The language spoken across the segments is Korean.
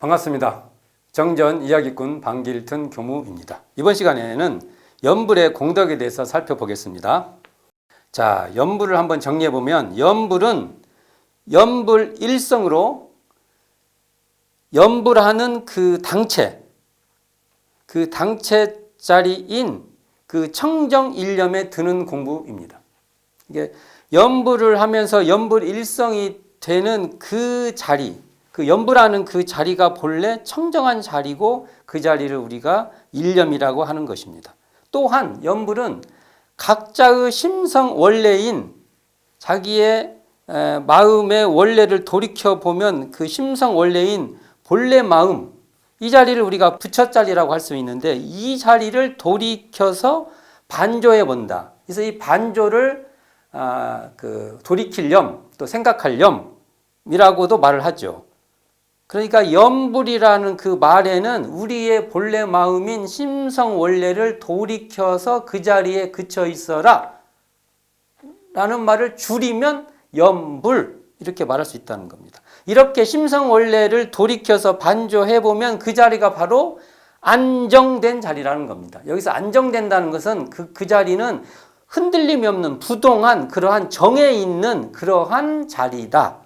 반갑습니다. 정전 이야기꾼 방길튼 교무입니다. 이번 시간에는 염불의 공덕에 대해서 살펴보겠습니다. 자, 염불을 한번 정리해보면 염불은 염불 일성으로 염불하는 그 당체 자리인 그 청정일념에 드는 공부입니다. 이게 염불을 하면서 염불 일성이 되는 그 자리, 그 염불하는 그 자리가 본래 청정한 자리고 그 자리를 우리가 일념이라고 하는 것입니다. 또한 염불은 각자의 심성 원래인 자기의 마음의 원래를 돌이켜보면 그 심성 원래인 본래 마음, 이 자리를 우리가 부처자리라고 할 수 있는데 이 자리를 돌이켜서 반조해 본다. 그래서 이 반조를 돌이킬 염, 또 생각할 염이라고도 말을 하죠. 그러니까 염불이라는 그 말에는 우리의 본래 마음인 심성 원래를 돌이켜서 그 자리에 그쳐 있어라 라는 말을 줄이면 염불 이렇게 말할 수 있다는 겁니다. 이렇게 심성 원래를 돌이켜서 반조해보면 그 자리가 바로 안정된 자리라는 겁니다. 여기서 안정된다는 것은 그 자리는 흔들림이 없는 부동한 그러한 정에 있는 그러한 자리다.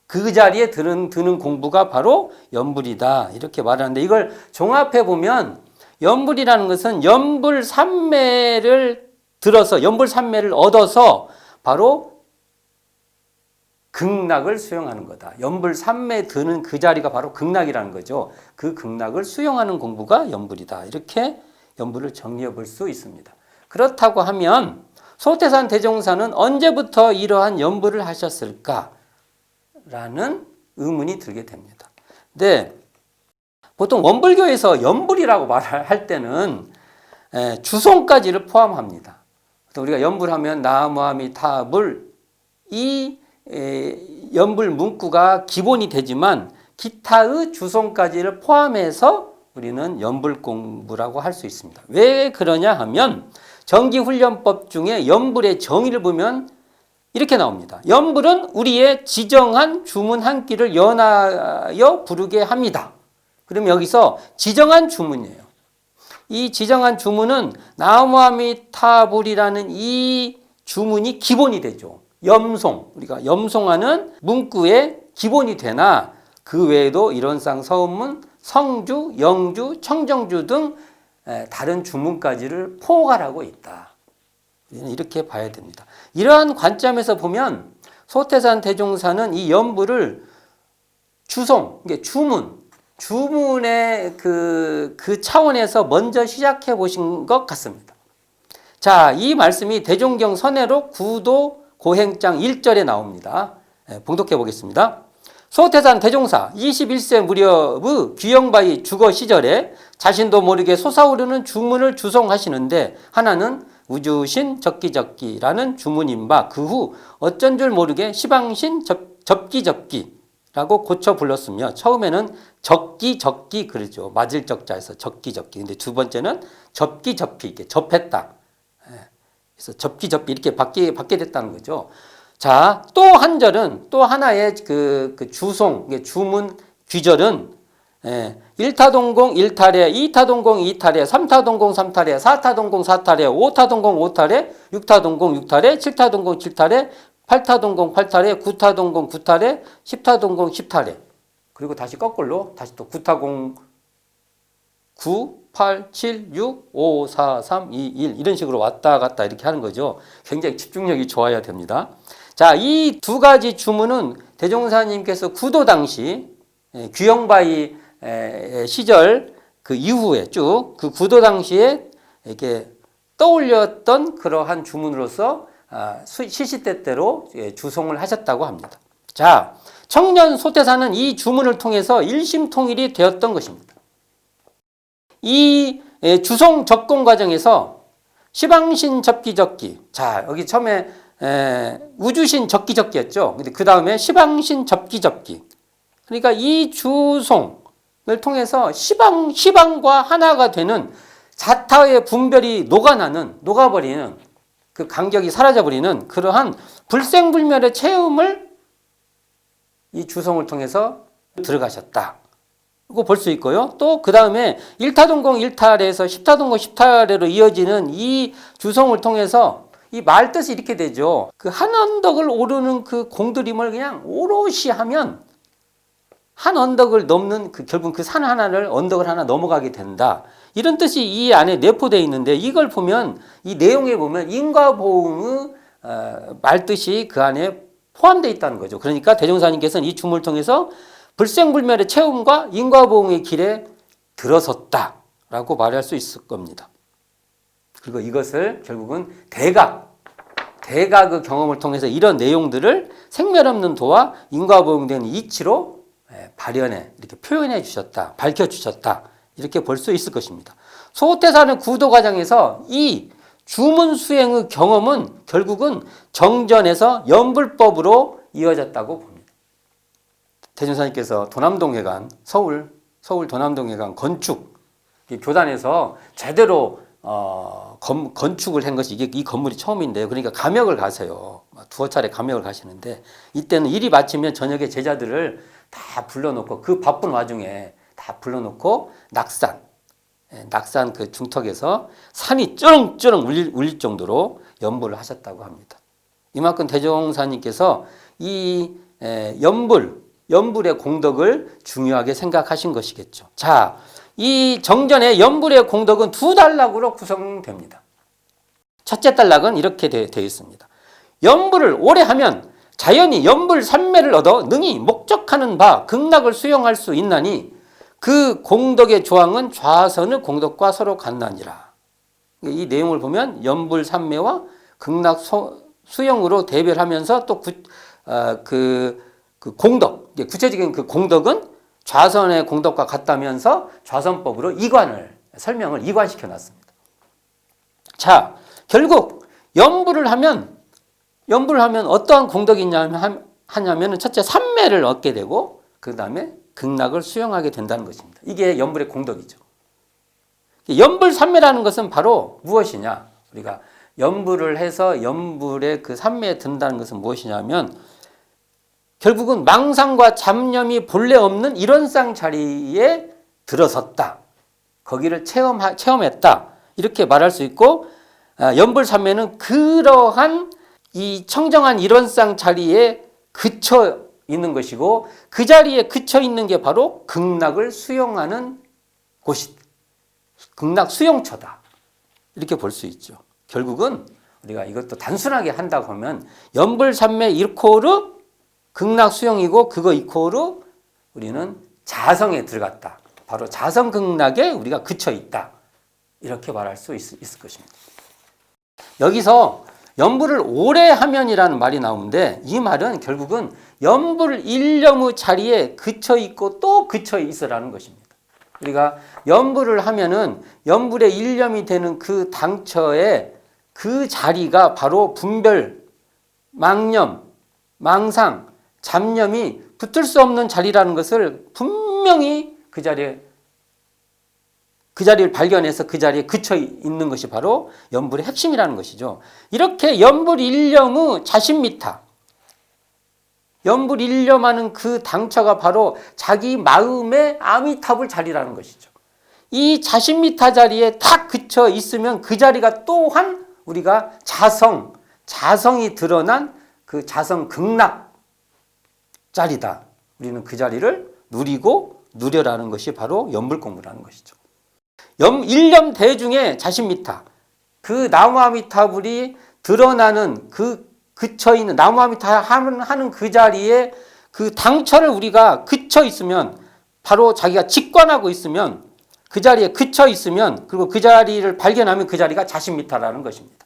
그 자리에 드는 공부가 바로 염불이다 이렇게 말하는데, 이걸 종합해 보면 염불이라는 것은 염불삼매를 들어서 염불삼매를 얻어서 바로 극락을 수용하는 거다. 염불삼매 드는 그 자리가 바로 극락이라는 거죠. 그 극락을 수용하는 공부가 염불이다. 이렇게 염불을 정리해 볼 수 있습니다. 그렇다고 하면 소태산 대종사는 언제부터 이러한 염불을 하셨을까? 라는 의문이 들게 됩니다. 근데 보통 원불교에서 염불이라고 말할 때는 주송까지를 포함합니다. 우리가 염불하면 나무아미타불 이 염불 문구가 기본이 되지만 기타의 주송까지를 포함해서 우리는 염불 공부라고 할 수 있습니다. 왜 그러냐 하면 정기훈련법 중에 염불의 정의를 보면 이렇게 나옵니다. 염불은 우리의 지정한 주문 한 끼를 연하여 부르게 합니다. 그럼 여기서 지정한 주문이에요. 이 지정한 주문은 나무아미타불이라는 이 주문이 기본이 되죠. 염송, 우리가 염송하는 문구의 기본이 되나 그 외에도 이론상 서음문, 성주, 영주, 청정주 등 다른 주문까지를 포괄하고 있다. 이렇게 봐야 됩니다. 이러한 관점에서 보면 소태산 대종사는 이 염불을 주송, 주문의 그 차원에서 먼저 시작해 보신 것 같습니다. 자, 이 말씀이 대종경 선해록 구도 고행장 1절에 나옵니다. 봉독해 보겠습니다. 소태산 대종사 21세 무렵의 귀영바위 주거 시절에 자신도 모르게 솟아오르는 주문을 주송하시는데 하나는 우주신 적기적기라는 주문인 바 그 후 어쩐 줄 모르게 시방신 접기접기라고 고쳐 불렀으며 처음에는 적기적기 그러죠. 맞을 적자에서 적기적기. 근데 두 번째는 접기접기 이렇게 접했다. 그래서 접기접기 이렇게 받게 됐다는 거죠. 자, 또 한 절은 또 하나의 그 주송 주문 귀절은 1타동공 1타례, 2타동공 2타례, 3타동공 3타례, 4타동공 4타례, 5타동공 5타례, 6타동공 6타례, 7타동공 7타례, 8타동공 8타례, 9타동공 9타례, 10타동공 10타례. 그리고 다시 거꾸로 다시 또 9타공 9, 8, 7, 6, 5, 4, 3, 2, 1 이런 식으로 왔다 갔다 이렇게 하는 거죠. 굉장히 집중력이 좋아야 됩니다. 자, 이 두 가지 주문은 대종사님께서 구도 당시 귀영바위 시절 그 이후에 쭉 그 구도 당시에 이렇게 떠올렸던 그러한 주문으로서 시시때때로 주송을 하셨다고 합니다. 자, 청년 소태사는 이 주문을 통해서 일심통일이 되었던 것입니다. 이 주송 접공 과정에서 시방신 접기적기, 자 여기 처음에 우주신 적기적기였죠. 근데 그 다음에 시방신 접기적기. 그러니까 이 주송을 통해서 시방과 하나가 되는 자타의 분별이 녹아버리는 그 간격이 사라져버리는 그러한 불생불멸의 체험을 이 주송을 통해서 들어가셨다. 볼 수 있고요. 또 그 다음에 1타동공 1타래에서 10타동공 10타래로 이어지는 이 주성을 통해서 이 말 뜻이 이렇게 되죠. 그 한 언덕을 오르는 그 공들임을 그냥 오롯이 하면 한 언덕을 넘는 결국 그 산 하나를 언덕을 하나 넘어가게 된다. 이런 뜻이 이 안에 내포되어 있는데 이걸 보면 이 내용에 보면 인과보응의 말뜻이 그 안에 포함되어 있다는 거죠. 그러니까 대종사님께서는 이 주문을 통해서 불생불멸의 체험과 인과보응의 길에 들어섰다라고 말할 수 있을 겁니다. 그리고 이것을 결국은 대각의 경험을 통해서 이런 내용들을 생멸 없는 도와 인과보응된 이치로 발현해 이렇게 표현해 주셨다, 밝혀 주셨다 이렇게 볼 수 있을 것입니다. 소호태사는 구도 과정에서 이 주문 수행의 경험은 결국은 정전에서 연불법으로 이어졌다고 봅니다. 대종사님께서 도남동회관 서울 도남동회관 건축 교단에서 제대로 건축을 한 것이 이 건물이 처음인데요. 그러니까 감역을 가세요. 두어 차례 감역을 가시는데 이때는 일이 마치면 저녁에 제자들을 다 불러놓고 그 바쁜 와중에 다 불러놓고 낙산 그 중턱에서 산이 쩌렁쩌렁 울릴 정도로 연불을 하셨다고 합니다. 이만큼 대종사님께서 이 연불의 공덕을 중요하게 생각하신 것이겠죠. 자, 이 정전의 연불의 공덕은 두 단락으로 구성됩니다. 첫째 단락은 이렇게 되어 있습니다. 연불을 오래 하면 자연히 연불 삼매를 얻어 능히 목적하는 바 극락을 수용할 수 있나니 그 공덕의 조항은 좌선의 공덕과 서로 같나니라. 이 내용을 보면 연불 삼매와 극락 수용으로 대별하면서 또 그 공덕, 구체적인 그 공덕은 좌선의 공덕과 같다면서 좌선법으로 설명을 이관시켜 놨습니다. 자, 결국 연불을 하면 어떠한 공덕이 하냐면 첫째 삼매를 얻게 되고 그 다음에 극락을 수용하게 된다는 것입니다. 이게 연불의 공덕이죠. 연불 삼매라는 것은 바로 무엇이냐? 우리가 연불을 해서 연불의 그 삼매에 든다는 것은 무엇이냐면 결국은 망상과 잡념이 본래 없는 이론상 자리에 들어섰다. 거기를 체험했다. 이렇게 말할 수 있고 연불 삼매는 그러한 이 청정한 이론상 자리에 그쳐 있는 것이고 그 자리에 그쳐 있는 게 바로 극락을 수용하는 곳이 극락 수용처다. 이렇게 볼 수 있죠. 결국은 우리가 이것도 단순하게 한다고 하면 연불삼매 이코르 극락 수용이고 그거 이코르 우리는 자성에 들어갔다. 바로 자성 극락에 우리가 그쳐 있다. 이렇게 말할 수 있을 것입니다. 여기서 연불을 오래 하면이라는 말이 나오는데 이 말은 결국은 연불 일념의 자리에 그쳐 있고 또 그쳐 있으라는 것입니다. 우리가 연불을 하면은 연불의 일념이 되는 그 당처에 그 자리가 바로 분별, 망념, 망상, 잡념이 붙을 수 없는 자리라는 것을 분명히 그 자리를 발견해서 그 자리에 그쳐 있는 것이 바로 연불의 핵심이라는 것이죠. 이렇게 연불 일념의 자신미타, 연불 일념하는 그 당처가 바로 자기 마음의 아미타불 자리라는 것이죠. 이 자신미타 자리에 딱 그쳐 있으면 그 자리가 또한 우리가 자성이 드러난 그 자성 극락 자리다. 우리는 그 자리를 누려라는 것이 바로 연불 공부라는 것이죠. 일념 대중의 자신미타, 그 나무아미타불이 드러나는 그쳐있는 나무아미타 하는 그 자리에 그 당처를 우리가 그쳐 있으면 바로 자기가 직관하고 있으면 그 자리에 그쳐 있으면 그리고 그 자리를 발견하면 그 자리가 자신미타라는 것입니다.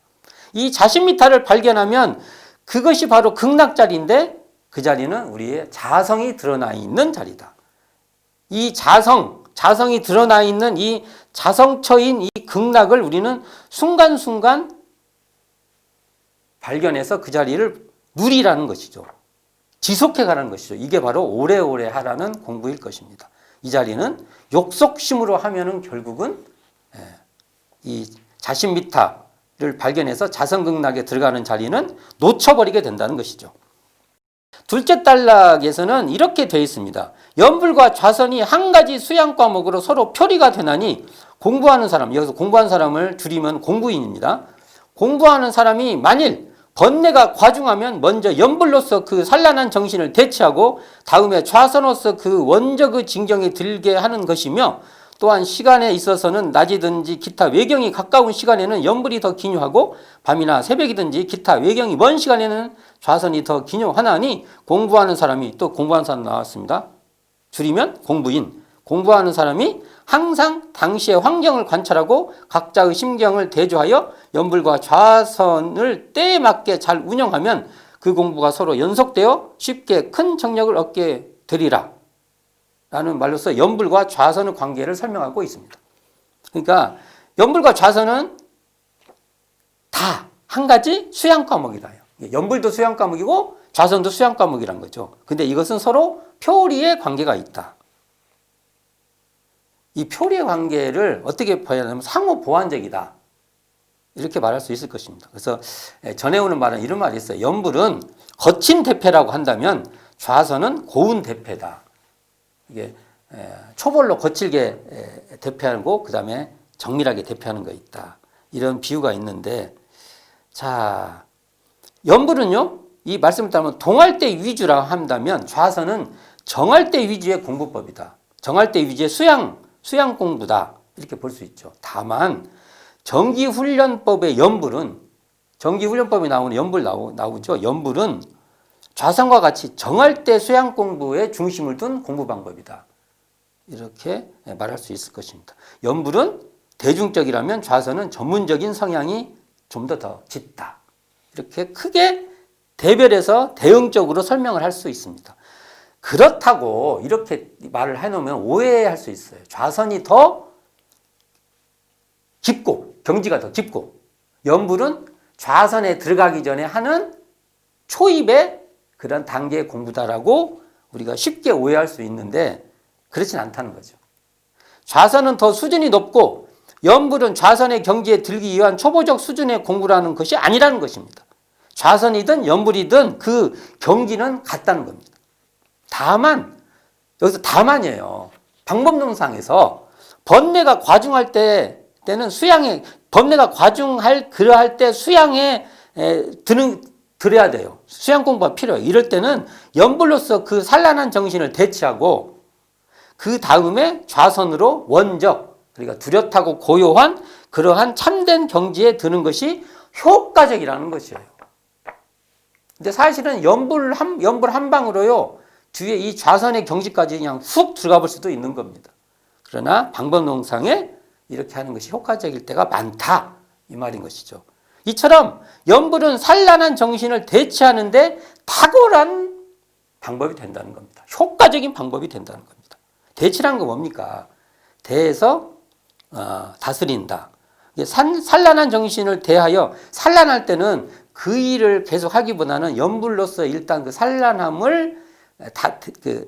이 자신미타를 발견하면 그것이 바로 극락자리인데 그 자리는 우리의 자성이 드러나 있는 자리다. 이 자성이 드러나 있는 이 자성처인 이 극락을 우리는 순간순간 발견해서 그 자리를 누리라는 것이죠. 지속해 가라는 것이죠. 이게 바로 오래오래 하라는 공부일 것입니다. 이 자리는 욕속심으로 하면은 결국은 이 자신미타를 발견해서 자성극락에 들어가는 자리는 놓쳐버리게 된다는 것이죠. 둘째 단락에서는 이렇게 되어 있습니다. 연불과 좌선이 한 가지 수양 과목으로 서로 표리가 되나니 공부하는 사람, 여기서 공부하는 사람을 줄이면 공부인입니다. 공부하는 사람이 만일 번뇌가 과중하면 먼저 연불로서 그 산란한 정신을 대체하고 다음에 좌선으로서 그 원적의 진경에 들게 하는 것이며 또한 시간에 있어서는 낮이든지 기타 외경이 가까운 시간에는 연불이 더 기묘하고 밤이나 새벽이든지 기타 외경이 먼 시간에는 좌선이 더 기묘하나니 공부하는 사람이 또 공부하는 사람 나왔습니다. 줄이면 공부인. 공부하는 사람이 항상 당시의 환경을 관찰하고 각자의 심경을 대조하여 연불과 좌선을 때에 맞게 잘 운영하면 그 공부가 서로 연속되어 쉽게 큰 정력을 얻게 되리라 라는 말로서 연불과 좌선의 관계를 설명하고 있습니다. 그러니까 연불과 좌선은 다 한 가지 수양 과목이다. 연불도 수양 과목이고 좌선도 수양 과목이란 거죠. 근데 이것은 서로 표리의 관계가 있다. 이 표리의 관계를 어떻게 봐야 하냐면 상호 보완적이다. 이렇게 말할 수 있을 것입니다. 그래서 전해오는 말은 이런 말이 있어요. 연불은 거친 대패라고 한다면 좌선은 고운 대패다. 이게 초벌로 거칠게 대패하고 그 다음에 정밀하게 대패하는 거 있다. 이런 비유가 있는데, 자, 연불은요, 이 말씀을 따르면 동할대 위주라고 한다면 좌선은 정할대 위주의 공부법이다. 정할대 위주의 수양 공부다. 이렇게 볼 수 있죠. 다만 정기훈련법의 연불은, 정기훈련법에 나오는 연불 나오죠. 연불은 좌선과 같이 정할대 수양 공부에 중심을 둔 공부 방법이다. 이렇게 말할 수 있을 것입니다. 연불은 대중적이라면 좌선은 전문적인 성향이 좀 더 짙다. 이렇게 크게 대별해서 대응적으로 설명을 할 수 있습니다. 그렇다고 이렇게 말을 해놓으면 오해할 수 있어요. 좌선이 더 깊고 경지가 더 깊고 연불은 좌선에 들어가기 전에 하는 초입의 그런 단계의 공부다라고 우리가 쉽게 오해할 수 있는데 그렇진 않다는 거죠. 좌선은 더 수준이 높고 연불은 좌선의 경지에 들기 위한 초보적 수준의 공부라는 것이 아니라는 것입니다. 좌선이든 연불이든 그 경지는 같다는 겁니다. 다만 여기서 다만이에요. 방법론상에서 번뇌가 과중할 때는 수양에 번뇌가 과중할 그러할 때 수양에 들어야 돼요. 수양 공부가 필요해요. 이럴 때는 연불로서 그 산란한 정신을 대체하고 그 다음에 좌선으로 원적, 그러니까 뚜렷하고 고요한 그러한 참된 경지에 드는 것이 효과적이라는 것이에요. 근데 사실은 연불 한 방으로요, 뒤에 이 좌선의 경지까지 그냥 훅 들어가 볼 수도 있는 겁니다. 그러나 방법론상에 이렇게 하는 것이 효과적일 때가 많다. 이 말인 것이죠. 이처럼 연불은 산란한 정신을 대체하는데 탁월한 방법이 된다는 겁니다. 효과적인 방법이 된다는 겁니다. 대치란 거 뭡니까? 대해서 다스린다. 산란한 정신을 대하여 산란할 때는 그 일을 계속 하기보다는 연불로서 일단 그 산란함을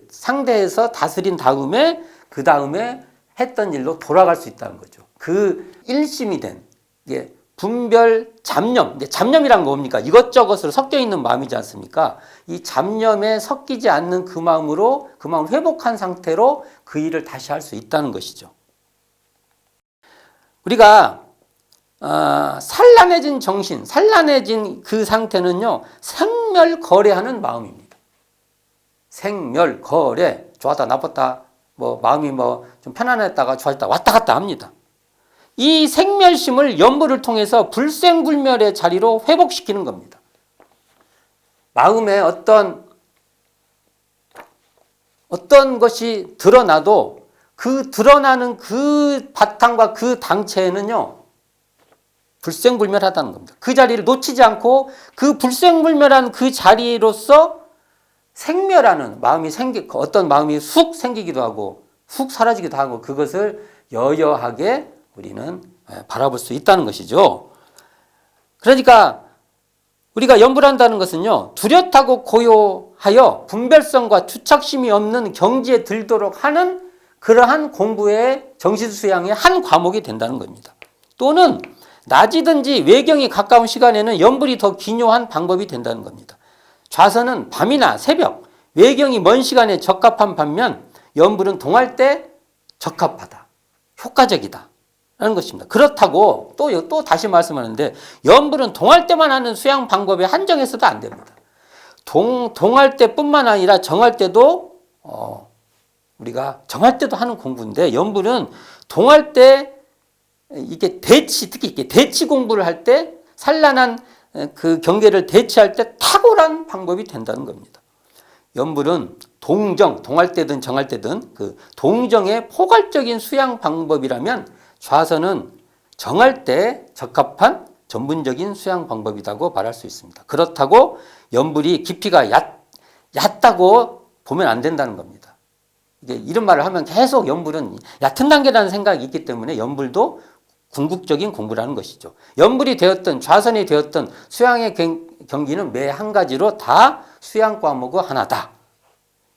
상대해서 다스린 다음에 그 다음에 했던 일로 돌아갈 수 있다는 거죠. 그 일심이 된 분별 잡념. 잡념이란 거 뭡니까? 이것저것으로 섞여 있는 마음이지 않습니까? 이 잡념에 섞이지 않는 그 마음으로 그 마음을 회복한 상태로 그 일을 다시 할 수 있다는 것이죠. 우리가 산란해진 정신, 산란해진 그 상태는요, 생멸거래하는 마음입니다. 생멸거래, 좋았다 나빴다, 마음이 좀 편안했다가 좋아졌다 왔다 갔다 합니다. 이 생멸심을 연불을 통해서 불생불멸의 자리로 회복시키는 겁니다. 마음에 어떤 것이 드러나도 그 드러나는 그 바탕과 그 당체에는요, 불생불멸하다는 겁니다. 그 자리를 놓치지 않고 그 불생불멸한 그 자리로서 생멸하는 마음이 어떤 마음이 훅 생기기도 하고 훅 사라지기도 하고 그것을 여여하게 우리는 바라볼 수 있다는 것이죠. 그러니까 우리가 연불한다는 것은요, 뚜렷하고 고요하여 분별성과 주착심이 없는 경지에 들도록 하는 그러한 공부의 정신수양의 한 과목이 된다는 겁니다. 또는 낮이든지 외경이 가까운 시간에는 연불이 더 기묘한 방법이 된다는 겁니다. 좌선은 밤이나 새벽, 외경이 먼 시간에 적합한 반면 연불은 동할 때 적합하다. 효과적이다. 라는 것입니다. 그렇다고 또 다시 말씀하는데 연불은 동할 때만 하는 수양 방법에 한정해서도 안 됩니다. 동할 때뿐만 아니라 정할 때도 우리가 정할 때도 하는 공부인데 연불은 동할 때 이게 특히 이게 대치 공부를 할 때 산란한 그 경계를 대치할 때 탁월한 방법이 된다는 겁니다. 연불은 동할 때든 정할 때든 그 동정의 포괄적인 수양 방법이라면 좌선은 정할 때 적합한 전문적인 수양 방법이라고 말할 수 있습니다. 그렇다고 연불이 깊이가 얕다고 보면 안 된다는 겁니다. 이게 이런 말을 하면 계속 연불은 얕은 단계라는 생각이 있기 때문에 연불도 궁극적인 공부라는 것이죠. 연불이 되었든 좌선이 되었든 수양의 경기는 매 한 가지로 다 수양 과목의 하나다.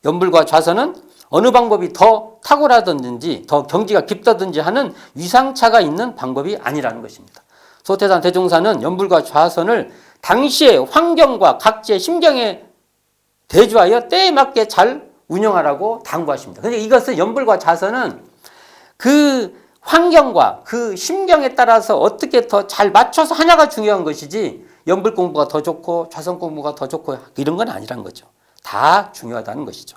연불과 좌선은 어느 방법이 더 탁월하든지 더 경지가 깊다든지 하는 위상차가 있는 방법이 아니라는 것입니다. 소태산 대종사는 연불과 좌선을 당시의 환경과 각지의 심경에 대조하여 때에 맞게 잘 운영하라고 당부하십니다. 그런데 이것은 연불과 좌선은 그 환경과 그 심경에 따라서 어떻게 더 잘 맞춰서 하냐가 중요한 것이지 연불 공부가 더 좋고 좌선 공부가 더 좋고 이런 건 아니란 거죠. 다 중요하다는 것이죠.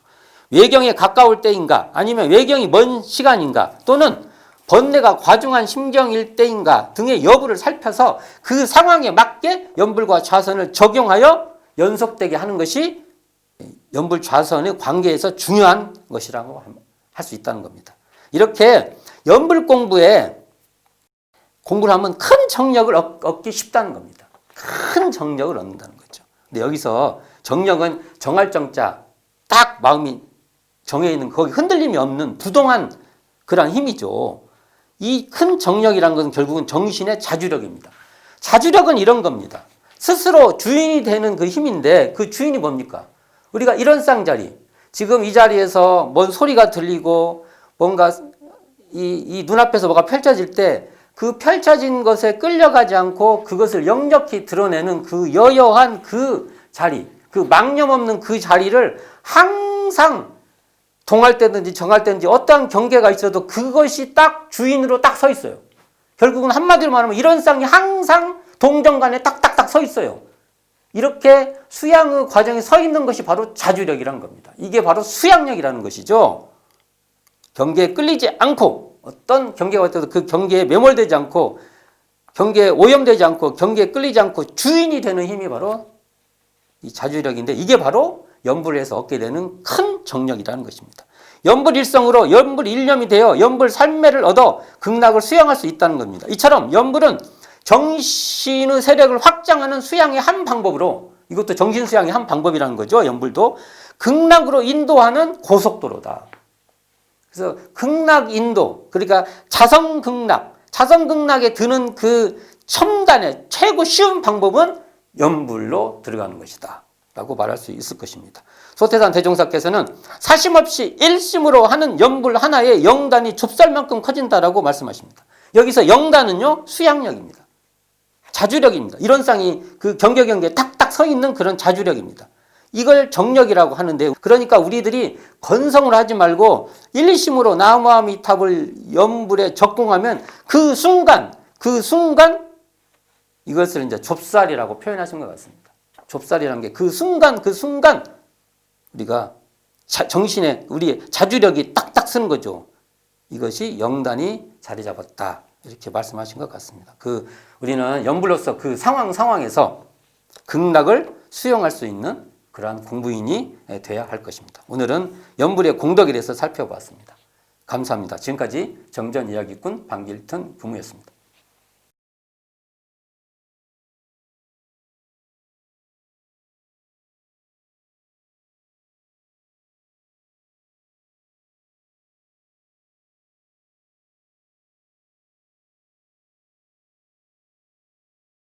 외경에 가까울 때인가 아니면 외경이 먼 시간인가 또는 번뇌가 과중한 심경일 때인가 등의 여부를 살펴서 그 상황에 맞게 연불과 좌선을 적용하여 연속되게 하는 것이 연불 좌선의 관계에서 중요한 것이라고 할 수 있다는 겁니다. 이렇게 연불 공부를 하면 큰 정력을 얻기 쉽다는 겁니다. 큰 정력을 얻는다는 거죠. 근데 여기서 정력은 정할 정자 딱 마음이 정해 있는 거기 흔들림이 없는 부동한 그런 힘이죠. 이 큰 정력이라는 것은 결국은 정신의 자주력입니다. 자주력은 이런 겁니다. 스스로 주인이 되는 그 힘인데 그 주인이 뭡니까? 우리가 이런 쌍자리, 지금 이 자리에서 뭔 소리가 들리고 뭔가 이 눈앞에서 뭐가 펼쳐질 때 그 펼쳐진 것에 끌려가지 않고 그것을 역력히 드러내는 그 여여한 그 자리, 그 망념 없는 그 자리를 항상 동할 때든지 정할 때든지 어떠한 경계가 있어도 그것이 딱 주인으로 딱 서 있어요. 결국은 한마디로 말하면 이런 쌍이 항상 동정간에 딱딱딱 서 있어요. 이렇게 수양의 과정에 서 있는 것이 바로 자주력이라는 겁니다. 이게 바로 수양력이라는 것이죠. 경계에 끌리지 않고 어떤 경계가 왔다도 그 경계에 매몰되지 않고 경계에 오염되지 않고 경계에 끌리지 않고 주인이 되는 힘이 바로 이 자주력인데 이게 바로 연불에서 얻게 되는 큰 정력이라는 것입니다. 연불일성으로 연불일념이 되어 연불살매를 얻어 극락을 수양할 수 있다는 겁니다. 이처럼 연불은 정신의 세력을 확장하는 수양의 한 방법으로 이것도 정신수양의 한 방법이라는 거죠. 연불도 극락으로 인도하는 고속도로다. 그래서 극락 인도 그러니까 자성극락에 드는 그 첨단의 최고 쉬운 방법은 연불로 들어가는 것이다 라고 말할 수 있을 것입니다. 소태산 대종사께서는 사심없이 일심으로 하는 연불 하나에 영단이 좁쌀만큼 커진다라고 말씀하십니다. 여기서 영단은요 수양력입니다. 자주력입니다. 이런 쌍이 그 경계에 탁탁 서 있는 그런 자주력입니다. 이걸 정력이라고 하는데 그러니까 우리들이 건성을 하지 말고 일심으로 나무아미탑을 연불에 적공하면 그 순간 이것을 이제 좁쌀이라고 표현하신 것 같습니다. 좁쌀이라는 게 그 순간 우리가 정신에 우리의 자주력이 딱딱 쓰는 거죠. 이것이 영단이 자리 잡았다. 이렇게 말씀하신 것 같습니다. 우리는 연불로서 그 상황에서 극락을 수용할 수 있는 그러한 공부인이 돼야 할 것입니다. 오늘은 연불의 공덕에 대해서 살펴봤습니다. 감사합니다. 지금까지 정전이야기꾼 방길튼 부무였습니다.